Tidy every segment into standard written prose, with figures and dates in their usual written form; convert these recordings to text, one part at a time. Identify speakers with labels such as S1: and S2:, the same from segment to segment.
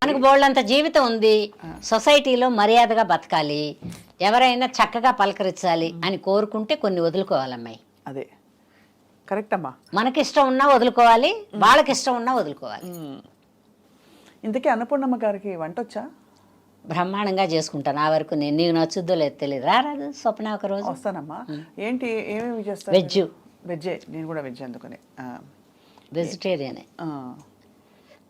S1: మనకు బోళ్ళంత జీవితం ఉంది, సొసైటీలో మర్యాదగా బతకాలి, ఎవరైనా చక్కగా పలకరించాలి అని కోరుకుంటే కొన్ని వదులుకోవాలమ్మాయి.
S2: అదే కరెక్ట్ అమ్మా.
S1: మనకిష్టం ఉన్నా వదులుకోవాలి, వాళ్ళకి ఇష్టం ఉన్నా వదులుకోవాలి.
S2: ఇంతకీ అన్నపూర్ణమ్మ గారికి వంట వచ్చా?
S1: బ్రహ్మాండంగా చేసుకుంటాను. ఆ వరకు నేను నీకు నచ్చుద్దో లేదు తెలియదు. రారాదు స్వప్న ఒక రోజు.
S2: వస్తానమ్మా. ఏంటి ఏమేమి చేస్తారు? వెజ్జే. నేను కూడా వెజ్ అందుకని
S1: వెజిటేరియనే.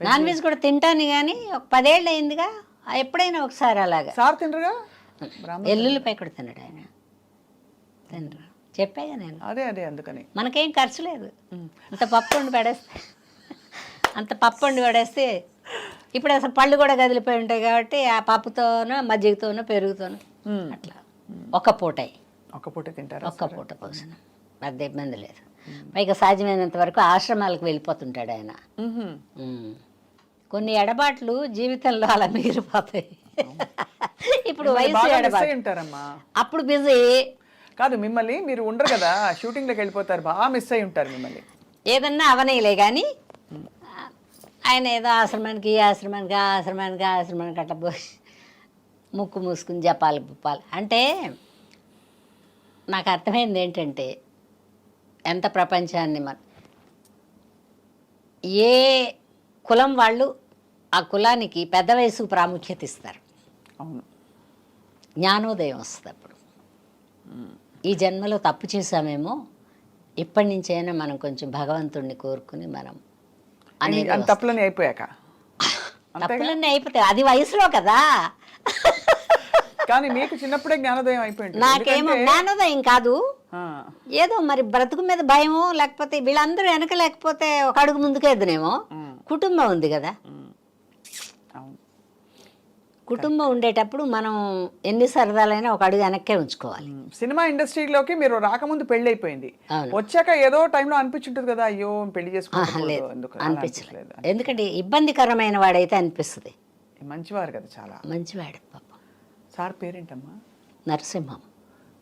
S1: నాన్ వెజ్ కూడా తింటాను కానీ ఒక 10 ఏళ్ళు అయిందిగా, ఎప్పుడైనా ఒకసారి అలాగా.
S2: సార్ తినరుగా?
S1: ఎల్లుల్లిపై కూడా తినడు ఆయన. తినరు, చెప్పాగా నేను.
S2: అదే అదే అందుకని
S1: మనకేం ఖర్చు లేదు. అంత పప్పు వండి పడేస్తే ఇప్పుడు అసలు పళ్ళు కూడా కదిలిపోయి ఉంటాయి కాబట్టి ఆ పప్పుతోనో మజ్జిగతోనో పెరుగుతోనో అట్లా ఒక్క పూటే
S2: తింటారు.
S1: ఒక్క పూట పోసిన పెద్ద ఇబ్బంది లేదు. పైగా సాధ్యమైనంత వరకు ఆశ్రమాలకు వెళ్ళిపోతుంటాడు ఆయన. కొన్ని ఎడబాట్లు జీవితంలో అలా మిగిలిపోతాయి. ఇప్పుడు వయసు ఎడబాటు, అప్పుడు బిజీ
S2: కాదు. మిమ్మల్ని మీరు ఉండరు కదా, షూటింగ్లోకి వెళ్ళిపోతారు, బాగా మిస్ అయి ఉంటారు మిమ్మల్ని.
S1: ఏదన్నా అవనీలే కానీ ఆయన ఏదో ఆశ్రమానికి అట్లా పోయి ముక్కు మూసుకుని జపాలి పుప్పాలి అంటే నాకు అర్థమైంది ఏంటంటే, ఎంత ప్రపంచాన్ని ఏ కులం వాళ్ళు ఆ కులానికి పెద్ద వయసుకు ప్రాముఖ్యత ఇస్తారు.
S2: అవును,
S1: జ్ఞానోదయం వస్తుంది అప్పుడు. ఈ జన్మలో తప్పు చేసామేమో, ఇప్పటి నుంచైనా మనం కొంచెం భగవంతుడిని కోరుకుని మనం
S2: తప్పులన్నీ అయిపోయాక
S1: తప్పులన్నీ అయిపోతాయి. అది వయసులో కదా.
S2: కానీ మీకు చిన్నప్పుడే జ్ఞానోదయం అయిపోయింది.
S1: నాకేమో జ్ఞానోదయం కాదు, ఏదో మరి బ్రతుకు మీద భయమో, లేకపోతే వీళ్ళందరూ వెనక లేకపోతే ఒక అడుగు ముందుకేద్దునేమో. కుటుంబం ఉంది కదా, కుటుంబం ఉండేటప్పుడు మనం ఎన్ని సరదాలైనా ఒక అడుగు వెనక్కే ఉంచుకోవాలి.
S2: సినిమా ఇండస్ట్రీలోకి మీరు రాకముందు పెళ్లి అయిపోయింది, వచ్చాక ఏదో టైంలో అనిపించుంటుంది కదా, అయ్యో పెళ్లి చేసుకోలేదు
S1: అనిపించలేదు. ఎందుకంటే ఇబ్బందికరమైన వాడైతే అనిపిస్తుంది.
S2: మంచివారు కదా, చాలా
S1: మంచివాడు పాప.
S2: సార్ పేరేంటమ్మా?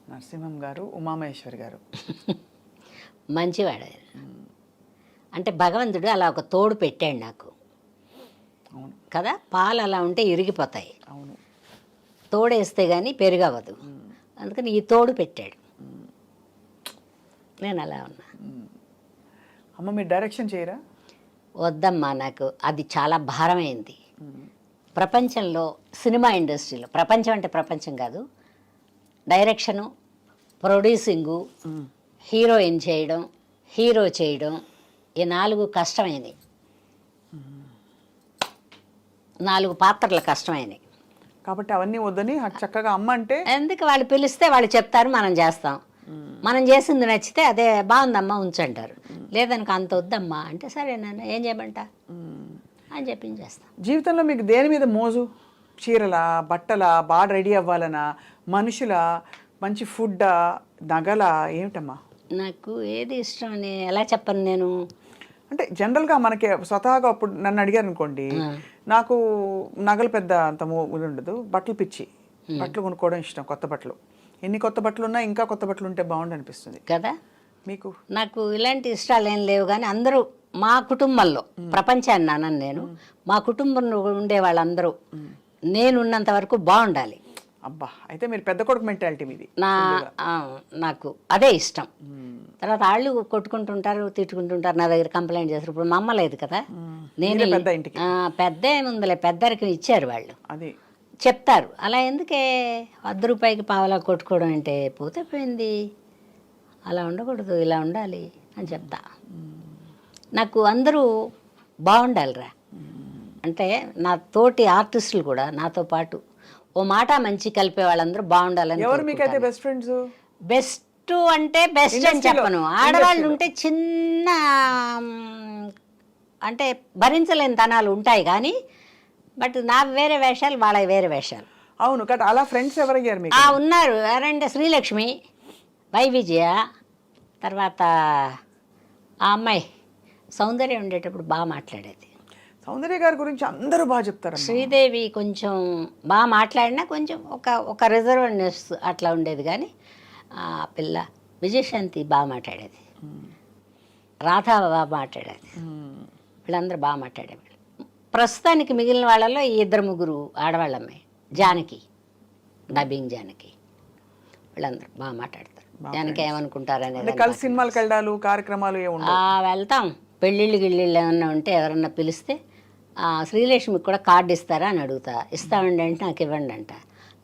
S2: నరసింహం గారు, ఉమామహేశ్వరి గారు.
S1: మంచివాడు ఆయన. అంటే భగవంతుడు అలా ఒక తోడు పెట్టాడు నాకు.
S2: అవును
S1: కదా, పాలు అలా ఉంటే ఇరిగిపోతాయి,
S2: అవును,
S1: తోడేస్తే కానీ పెరుగవదు. అందుకని ఈ తోడు పెట్టాడు, నేను అలా ఉన్నా.
S2: అమ్మ మీరు డైరెక్షన్ చేయరా?
S1: వద్దమ్మా, నాకు అది చాలా భారమైంది. ప్రపంచంలో సినిమా ఇండస్ట్రీలో, ప్రపంచం అంటే ప్రపంచం కాదు, డైరెక్షను, ప్రొడ్యూసింగు, హీరోయిన్ చేయడం, హీరో చేయడం, ఈ 4 కష్టమైనవి. 4 పాత్రలు కష్టమైనవి
S2: కాబట్టి అవన్నీ వద్దని చక్కగా అమ్మ అంటే
S1: ఎందుకు, వాళ్ళు పిలిస్తే వాళ్ళు చెప్తారు, మనం చేస్తాం. మనం చేసింది నచ్చితే అదే బాగుందమ్మా ఉంచంటారు, లేదనుక అంత వద్దమ్మా అంటే సరే నాన్న ఏం చేయమంటా అని చెప్పించేస్తాం.
S2: జీవితంలో మీకు దేని మీద మోజు? చీరలా, బట్టలా, బాగా రెడీ అవ్వాలనా, మనుషుల, మంచి ఫుడ్డా, నగలా, ఏమిటమ్మా?
S1: నాకు ఏది ఇష్టం అని ఎలా చెప్పను నేను.
S2: అంటే జనరల్గా మనకి స్వతహాగా అప్పుడు నన్ను అడిగారు అనుకోండి, నాకు నగలు పెద్ద అంత ఉండదు, బట్టలు పిచ్చి, బట్టలు కొనుక్కోవడం ఇష్టం, కొత్త బట్టలు. ఎన్ని కొత్త బట్టలు ఉన్నా ఇంకా కొత్త బట్టలు ఉంటే బాగుండు అనిపిస్తుంది
S1: కదా
S2: మీకు.
S1: నాకు ఇలాంటి ఇష్టాలు ఏం లేవు, కానీ అందరూ మా కుటుంబంలో, ప్రపంచాన్ని అన్నాను నేను, మా కుటుంబంలో ఉండే వాళ్ళందరూ నేనున్నంత వరకు బాగుండాలి.
S2: అబ్బా, అయితే మీరు పెద్ద కొడుకు మెంటాలిటీ మీది.
S1: నాకు అదే ఇష్టం. తర్వాత వాళ్ళు కొట్టుకుంటుంటారు, తిట్టుకుంటుంటారు, నా దగ్గర కంప్లైంట్ చేస్తారు. ఇప్పుడు మా అమ్మ లేదు కదా, నేను పెద్ద ఏముందిలే, పెద్దరికి ఇచ్చారు వాళ్ళు,
S2: అది
S1: చెప్తారు. అలా ఎందుకే 100 రూపాయికి పావలా కొట్టుకోవడం అంటే, పోతే పోయింది, అలా ఉండకూడదు, ఇలా ఉండాలి అని చెప్తా. నాకు అందరూ బాగుండాలిరా అంటే, నా తోటి ఆర్టిస్టులు కూడా నాతో పాటు ఓ మాట మంచి కలిపే వాళ్ళందరూ బాగుండాలని.
S2: ఎవరు మీకైతే బెస్ట్ ఫ్రెండ్స్?
S1: బెస్ట్ అంటే బెస్ట్ అని చెప్పను, ఆడవాళ్ళు ఉంటే చిన్న అంటే భరించలేని తనాలు ఉంటాయి కానీ, బట్ నా వేరే వేషాలు, వాళ్ళ వేరే వేషాలు.
S2: అవును కదా, అలా ఫ్రెండ్స్ ఎవరయ్యారు మీకు?
S1: ఉన్నారు, ఎవరంటే శ్రీలక్ష్మి, వై విజయ, తర్వాత ఆ అమ్మాయి సౌందర్య ఉండేటప్పుడు బాగా మాట్లాడేది.
S2: సౌందర్య గారి గురించి అందరూ బాగా చెప్తారు.
S1: శ్రీదేవి కొంచెం బాగా మాట్లాడినా కొంచెం ఒక రిజర్వ్నెస్ అట్లా ఉండేది, కానీ ఆ పిల్ల విజయశాంతి బాగా మాట్లాడేది, రాధా బాగా మాట్లాడేది, వీళ్ళందరూ బాగా మాట్లాడేవాళ్ళు. ప్రస్తుతానికి మిగిలిన వాళ్ళలో ఈ 2-3 ఆడవాళ్ళమ్మే. జానకి, డబ్బింగ్ జానకి, వీళ్ళందరూ బాగా మాట్లాడతారు. జానకి ఏమనుకుంటారనేది
S2: కలిసి సినిమాలకు వెళ్ళాలి, కార్యక్రమాలు ఏముండవు.
S1: వెళ్తాం. పెళ్ళిళ్ళు గిళ్ళిళ్ళు ఏమన్నా ఉంటే ఎవరన్నా పిలిస్తే శ్రీలక్ష్మికి కూడా కార్డు ఇస్తారా అని అడుగుతా. ఇస్తామండి అంటే నాకు ఇవ్వండి అంట.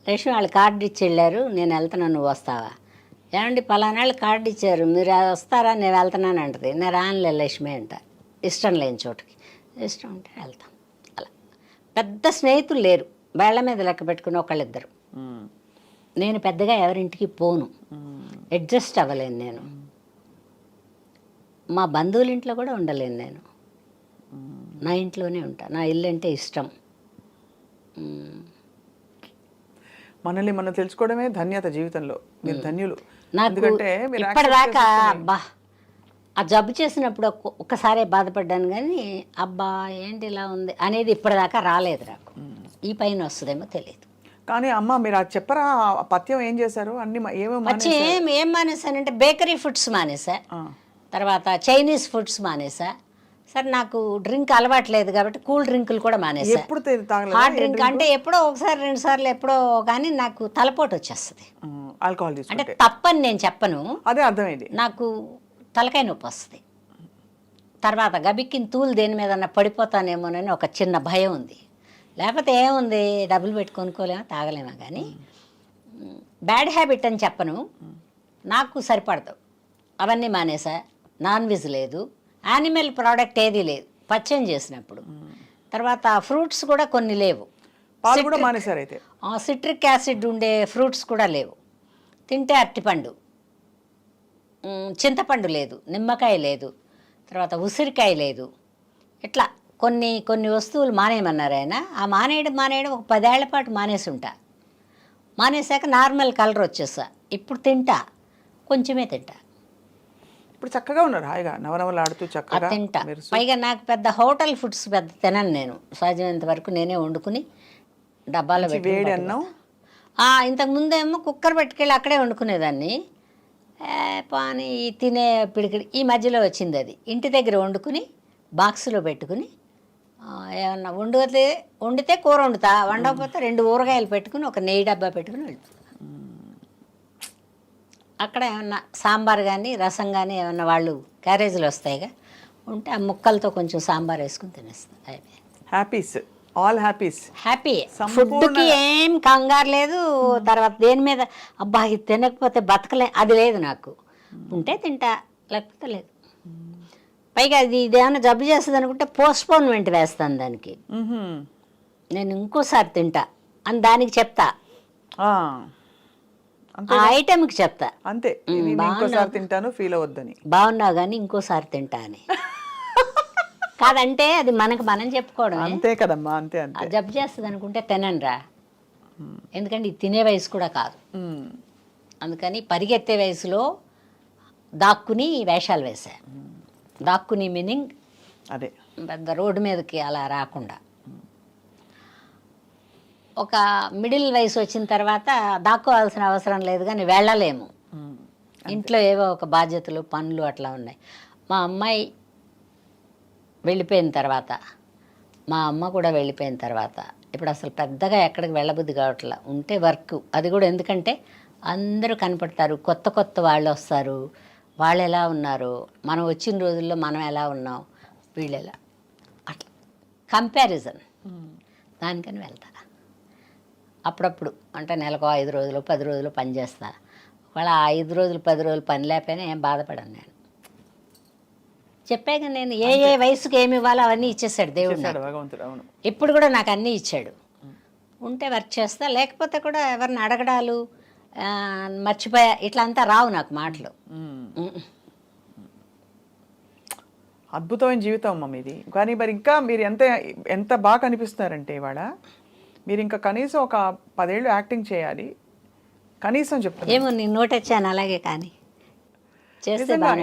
S1: లక్ష్మి వాళ్ళు కార్డు ఇచ్చి వెళ్ళారు, నేను వెళ్తున్నాను, నువ్వు వస్తావా? ఏమండి పలానాళ్ళు కార్డు ఇచ్చారు, మీరు వస్తారా, నేను వెళ్తున్నాను అంటది. నేను రానులే లక్ష్మి అంట. ఇష్టం లేని చోటుకి. ఇష్టం ఉంటే వెళ్తాం. అలా పెద్ద స్నేహితులు లేరు, వేళ్ల మీద లెక్క పెట్టుకుని ఒకళ్ళిద్దరు. నేను పెద్దగా ఎవరింటికి పోను, అడ్జస్ట్ అవ్వలేను నేను. మా బంధువుల ఇంట్లో కూడా ఉండలేను నేను, నా ఇంట్లోనే ఉంటా. నా ఇల్లు అంటే ఇష్టం.
S2: మనల్ని మనం తెలుసుకోవడమే ధన్యత జీవితంలో. మీరు ధన్యులు.
S1: నాకు ఇప్పటిదాకా అబ్బా ఆ జబ్బు చేసినప్పుడు ఒక్కసారే బాధపడ్డాను, కానీ అబ్బా ఏంటి ఇలా ఉంది అనేది ఇప్పటిదాకా రాలేదు నాకు. ఈ పైన వస్తుందేమో తెలియదు.
S2: కానీ అమ్మ మీరు అది చెప్పరా, పథ్యం ఏం చేశారు? అన్ని
S1: ఏం మానేశానంటే బేకరీ ఫుడ్స్ మానేసా, తర్వాత చైనీస్ ఫుడ్స్ మానేసా. సరే నాకు డ్రింక్ అలవాట్లేదు కాబట్టి కూల్ డ్రింకులు కూడా మానేసా. హాట్ డ్రింక్ అంటే ఎప్పుడో ఒకసారి 2 సార్లు ఎప్పుడో, కానీ నాకు తలపోటు వచ్చేస్తుంది.
S2: ఆల్కహాల్
S1: అంటే తప్పని నేను చెప్పను,
S2: అదే అర్థమైంది.
S1: నాకు తలకాయ నొప్పి వస్తుంది. తర్వాత గబిక్కిన తూలు దేని మీద పడిపోతానేమోనని ఒక చిన్న భయం ఉంది. లేకపోతే ఏముంది, డబ్బులు పెట్టి కొనుక్కోలేమో తాగలేమో. కానీ బ్యాడ్ హ్యాబిట్ అని చెప్పను, నాకు సరిపడదు. అవన్నీ మానేసా. నాన్ వెజ్ లేదు, యానిమల్ ప్రోడక్ట్ ఏది లేదు పచ్చం చేసినప్పుడు. తర్వాత ఫ్రూట్స్ కూడా కొన్ని లేవు.
S2: పాలు కూడా మానేశారు అయితే.
S1: సిట్రిక్ యాసిడ్ ఉండే ఫ్రూట్స్ కూడా లేవు. తింటే అరటిపండు, చింతపండు లేదు, నిమ్మకాయ లేదు, తర్వాత ఉసిరికాయ లేదు. ఇట్లా కొన్ని కొన్ని వస్తువులు మానేయమన్నారు ఆయన. ఆ మానేయడం ఒక 10 ఏళ్ల పాటు మానేసి ఉంటా. మానేశాక నార్మల్ కలర్ వచ్చేసా. ఇప్పుడు తింటా, కొంచెమే తింటా.
S2: ఇప్పుడు చక్కగా ఉన్నారు, హాయిగా నవనవలాడుతూ చక్కగా
S1: తింటా. పైగా నాకు పెద్ద హోటల్ ఫుడ్స్ పెద్ద తినను నేను. సాధ్యమైనంత వరకు నేనే వండుకుని డబ్బాలో పెట్టి.
S2: వేడి అన్నం
S1: ఇంతకుముందేమో కుక్కర్ పెట్టుకెళ్ళి అక్కడే వండుకునేదాన్ని. పాని తినే పిడికిడి ఈ మధ్యలో వచ్చింది అది. ఇంటి దగ్గర వండుకుని బాక్సులో పెట్టుకుని ఏమన్నా వండితే కూర వండుతా, వండకపోతే 2 ఊరగాయలు పెట్టుకుని ఒక నెయ్యి డబ్బా పెట్టుకుని వెళ్తా. అక్కడ ఏమన్నా సాంబార్ కానీ రసం కానీ ఏమన్నా వాళ్ళు క్యారేజీలు వస్తాయిగా ఉంటే ఆ ముక్కలతో కొంచెం సాంబార్ వేసుకుని తినేస్తాను. అయిపోయింది.
S2: Happies, all happies.
S1: హ్యాపీ. ఫుడ్కి ఏం కంగారు లేదు. తర్వాత దేని మీద అబ్బా ఇది తినకపోతే బతకలే అది లేదు నాకు. ఉంటే తింటా, లేకపోతే లేదు. పైగా ఇదేమన్నా జబ్బు చేస్తుంది అనుకుంటే పోస్ట్పోన్మెంట్ వేస్తాను దానికి. నేను ఇంకోసారి తింటా అని దానికి చెప్తా, ఆ ఐటెంకి చెప్తా.
S2: అంతే, ఇంకోసారి తింటాను ఫీల్ అవ్వద్దని.
S1: బాగున్నావు కానీ ఇంకోసారి తింటా అని. కాదంటే అది మనం చెప్పుకోవడం
S2: అంతే కదమ్మా. అంతే అంతే.
S1: జబ్బు చేస్తుంది అనుకుంటే తిననురా, ఎందుకంటే ఇది తినే వయసు కూడా కాదు. అందుకని పరిగెత్తే వయసులో దాక్కుని వేషాలు వేసా. దాక్కుని మీనింగ్
S2: అదే
S1: పెద్ద రోడ్డు మీదకి అలా రాకుండా. ఒక మిడిల్ వయసు వచ్చిన తర్వాత దాక్కోవాల్సిన అవసరం లేదు, కానీ వెళ్ళలేము. ఇంట్లో ఏవో ఒక బాధ్యతలు పనులు అట్లా ఉన్నాయి. మా అమ్మాయి వెళ్ళిపోయిన తర్వాత, మా అమ్మ కూడా వెళ్ళిపోయిన తర్వాత ఇప్పుడు అసలు పెద్దగా ఎక్కడికి వెళ్ళబుద్ధి కావట్లా. ఉంటే వర్క్, అది కూడా ఎందుకంటే అందరూ కనపడతారు, కొత్త కొత్త వాళ్ళు వస్తారు. వాళ్ళు ఎలా ఉన్నారు, మనం వచ్చిన రోజుల్లో మనం ఎలా ఉన్నాం, వీళ్ళు ఎలా, అట్లా కంపారిజన్. దానికని వెళ్తా అప్పుడప్పుడు. అంటే నెలకు 5 రోజులు 10 రోజులు పని చేస్తా. ఒకవేళ 5 రోజులు 10 రోజులు పని లేకపోయినా ఏం బాధపడను నేను. చెప్పాక నేను ఏ వయసుకి ఏమి ఇవ్వాలో అవన్నీ ఇచ్చేసాడు దేవుడు. ఇప్పుడు కూడా నాకు అన్నీ ఇచ్చాడు. ఉంటే వర్క్ చేస్తా, లేకపోతే కూడా ఎవరిని అడగడాలు మర్చిపోయా ఇట్లా అంతా రావు నాకు మాటలు.
S2: అద్భుతమైన జీవితం అమ్మ మీది. కానీ మరి ఇంకా మీరు ఎంత బాగా కనిపిస్తున్నారంటే ఇవాళ మీరు ఇంకా కనీసం ఒక 10 ఏళ్ళు యాక్టింగ్ చేయాలి కనీసం చెప్తాను.
S1: ఏమో నేను నోటొచ్చాను అలాగే, కానీ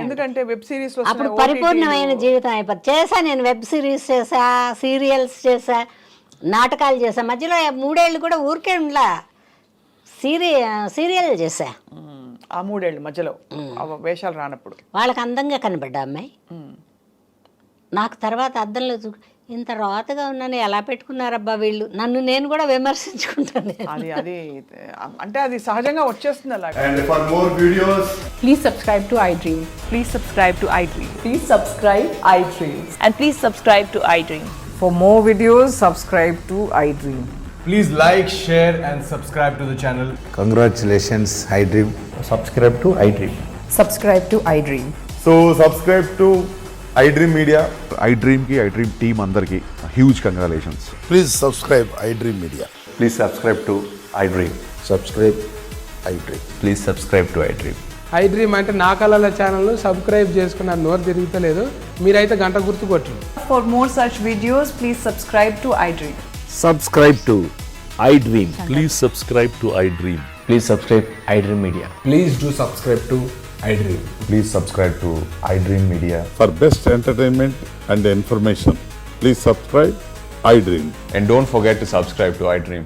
S2: ఎందుకంటే వెబ్ సిరీస్
S1: అప్పుడు పరిపూర్ణమైన జీవితం అయిపోతుంది. చేశా నేను, వెబ్ సిరీస్ చేసా, సీరియల్స్ చేసా, నాటకాలు చేసా. మధ్యలో 3 ఏళ్ళు కూడా ఊరికే ఉండలా, సీరియల్ చేసా.
S2: ఆ 3 ఏళ్ళు మధ్యలో వేషాలు రానప్పుడు
S1: వాళ్ళకి అందంగా కనబడ్డా అమ్మాయి. నాకు తర్వాత అద్దంలో ఇంత రాతగా ఉన్నాను ఎలా పెట్టుకున్నారబ్బా వీళ్ళు, నన్ను నేను కూడా విమర్శించుకుంటాను.
S2: అది అది అంటే అది సహజంగా వచ్చేస్తుంది అలాగా.
S3: And for more videos,
S4: Please subscribe to iDream.
S5: Please subscribe to iDream.
S4: Please subscribe iDream.
S5: And please subscribe to iDream.
S4: For more videos, subscribe to iDream.
S3: please like, share and subscribe to the channel.
S6: Congratulations, iDream.
S7: subscribe to iDream.
S4: Subscribe to iDream.
S7: So subscribe to iDream Media.
S8: iDream ki iDream team అందరికి huge congratulations.
S6: Please subscribe iDream Media.
S7: Please subscribe to iDream.
S6: Subscribe iDream.
S7: Please subscribe to iDream.
S9: iDream అంటే నా కళల ఛానల్ను subscribe చేసుకున్న నోరు తిరుగుతలేదు, మీరైతే గంట గుర్తు కొట్టండి.
S5: For more such videos, please subscribe to iDream.
S10: Subscribe to iDream. Please subscribe to iDream.
S7: Please subscribe iDream Media.
S9: Please do subscribe to iDream.
S7: Please subscribe to iDream Media.
S8: For best entertainment and information, please subscribe iDream.
S7: And don't forget to subscribe to iDream.